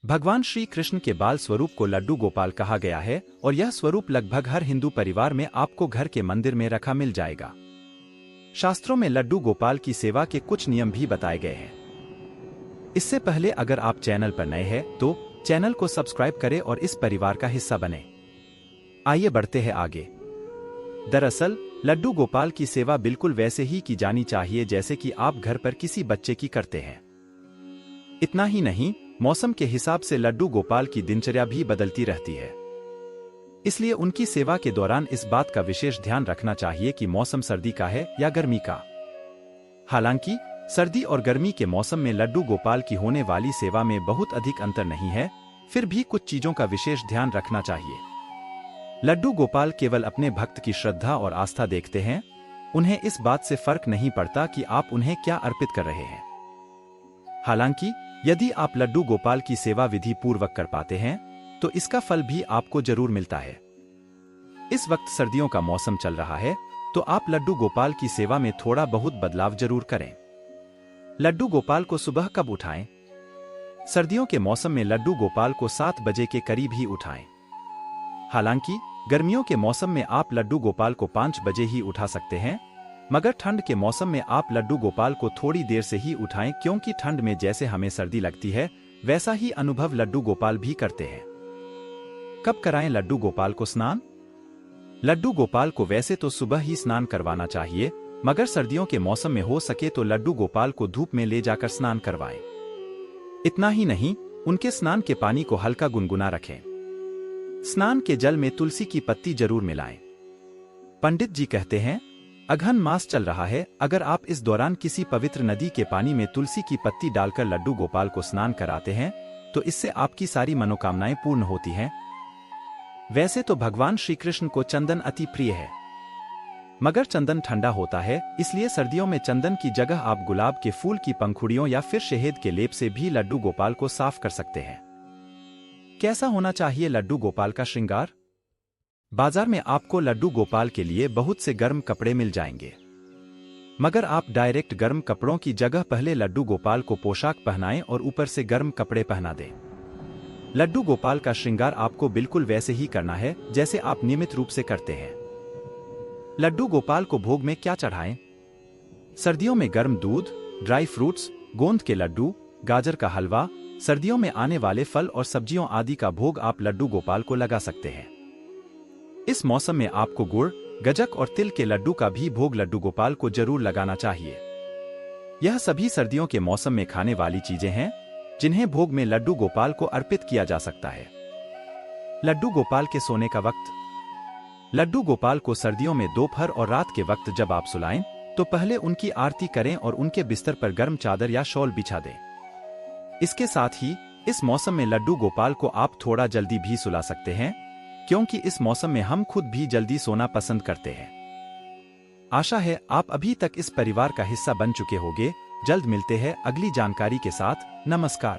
भगवान श्री कृष्ण के बाल स्वरूप को लड्डू गोपाल कहा गया है और यह स्वरूप लगभग हर हिंदू परिवार में आपको घर के मंदिर में रखा मिल जाएगा। शास्त्रों में लड्डू गोपाल की सेवा के कुछ नियम भी बताए गए हैं। इससे पहले अगर आप चैनल पर नए हैं तो चैनल को सब्सक्राइब करें और इस परिवार का हिस्सा बने। आइए बढ़ते हैं आगे। दरअसल लड्डू गोपाल की सेवा बिल्कुल वैसे ही की जानी चाहिए जैसे कि आप घर पर किसी बच्चे की करते हैं। इतना ही नहीं, मौसम के हिसाब से लड्डू गोपाल की दिनचर्या भी बदलती रहती है, इसलिए उनकी सेवा के दौरान इस बात का विशेष ध्यान रखना चाहिए कि मौसम सर्दी का है या गर्मी का। हालांकि सर्दी और गर्मी के मौसम में लड्डू गोपाल की होने वाली सेवा में बहुत अधिक अंतर नहीं है, फिर भी कुछ चीजों का विशेष ध्यान रखना चाहिए। लड्डू गोपाल केवल अपने भक्त की श्रद्धा और आस्था देखते हैं, उन्हें इस बात से फर्क नहीं पड़ता कि आप उन्हें क्या अर्पित कर रहे हैं। हालांकि यदि आप लड्डू गोपाल की सेवा विधि पूर्वक कर पाते हैं तो इसका फल भी आपको जरूर मिलता है। इस वक्त सर्दियों का मौसम चल रहा है तो आप लड्डू गोपाल की सेवा में थोड़ा बहुत बदलाव जरूर करें। लड्डू गोपाल को सुबह कब उठाएं? सर्दियों के मौसम में लड्डू गोपाल को 7 बजे के करीब ही उठाएं। हालांकि गर्मियों के मौसम में आप लड्डू गोपाल को 5 बजे ही उठा सकते हैं, मगर ठंड के मौसम में आप लड्डू गोपाल को थोड़ी देर से ही उठाएं क्योंकि ठंड में जैसे हमें सर्दी लगती है वैसा ही अनुभव लड्डू गोपाल भी करते हैं। कब कराएं लड्डू गोपाल को स्नान? लड्डू गोपाल को वैसे तो सुबह ही स्नान करवाना चाहिए, मगर सर्दियों के मौसम में हो सके तो लड्डू गोपाल को धूप में ले जाकर स्नान करवाएं। इतना ही नहीं, उनके स्नान के पानी को हल्का गुनगुना रखें। स्नान के जल में तुलसी की पत्ती जरूर मिलाएं। पंडित जी कहते हैं, अघन मास चल रहा है, अगर आप इस दौरान किसी पवित्र नदी के पानी में तुलसी की पत्ती डालकर लड्डू गोपाल को स्नान कराते हैं तो इससे आपकी सारी मनोकामनाएं पूर्ण होती हैं। वैसे तो भगवान श्री कृष्ण को चंदन अति प्रिय है, मगर चंदन ठंडा होता है, इसलिए सर्दियों में चंदन की जगह आप गुलाब के फूल की पंखुड़ियों या फिर शहद के लेप से भी लड्डू गोपाल को साफ कर सकते हैं। कैसा होना चाहिए लड्डू गोपाल का श्रृंगार? बाजार में आपको लड्डू गोपाल के लिए बहुत से गर्म कपड़े मिल जाएंगे, मगर आप डायरेक्ट गर्म कपड़ों की जगह पहले लड्डू गोपाल को पोशाक पहनाएं और ऊपर से गर्म कपड़े पहना दें। लड्डू गोपाल का श्रृंगार आपको बिल्कुल वैसे ही करना है जैसे आप नियमित रूप से करते हैं। लड्डू गोपाल को भोग में क्या चढ़ाएं? सर्दियों में गर्म दूध, ड्राई फ्रूट्स, गोंद के लड्डू, गाजर का हलवा, सर्दियों में आने वाले फल और सब्जियों आदि का भोग आप लड्डू गोपाल को लगा सकते हैं। इस मौसम में आपको गुड़, गज्जक और तिल के लड्डू का भी भोग लड्डू गोपाल को जरूर लगाना चाहिए। यह सभी सर्दियों के मौसम में खाने वाली चीजें हैं जिन्हें भोग में लड्डू गोपाल को अर्पित किया जा सकता है। लड्डू गोपाल के सोने का वक्त। लड्डू गोपाल को सर्दियों में दोपहर और रात के वक्त जब आप सुलाएं तो पहले उनकी आरती करें और उनके बिस्तर पर गर्म चादर या शॉल बिछा दें। इसके साथ ही इस मौसम में लड्डू गोपाल को आप थोड़ा जल्दी भी सुला सकते हैं, क्योंकि इस मौसम में हम खुद भी जल्दी सोना पसंद करते हैं। आशा है आप अभी तक इस परिवार का हिस्सा बन चुके होंगे। जल्द मिलते हैं अगली जानकारी के साथ। नमस्कार।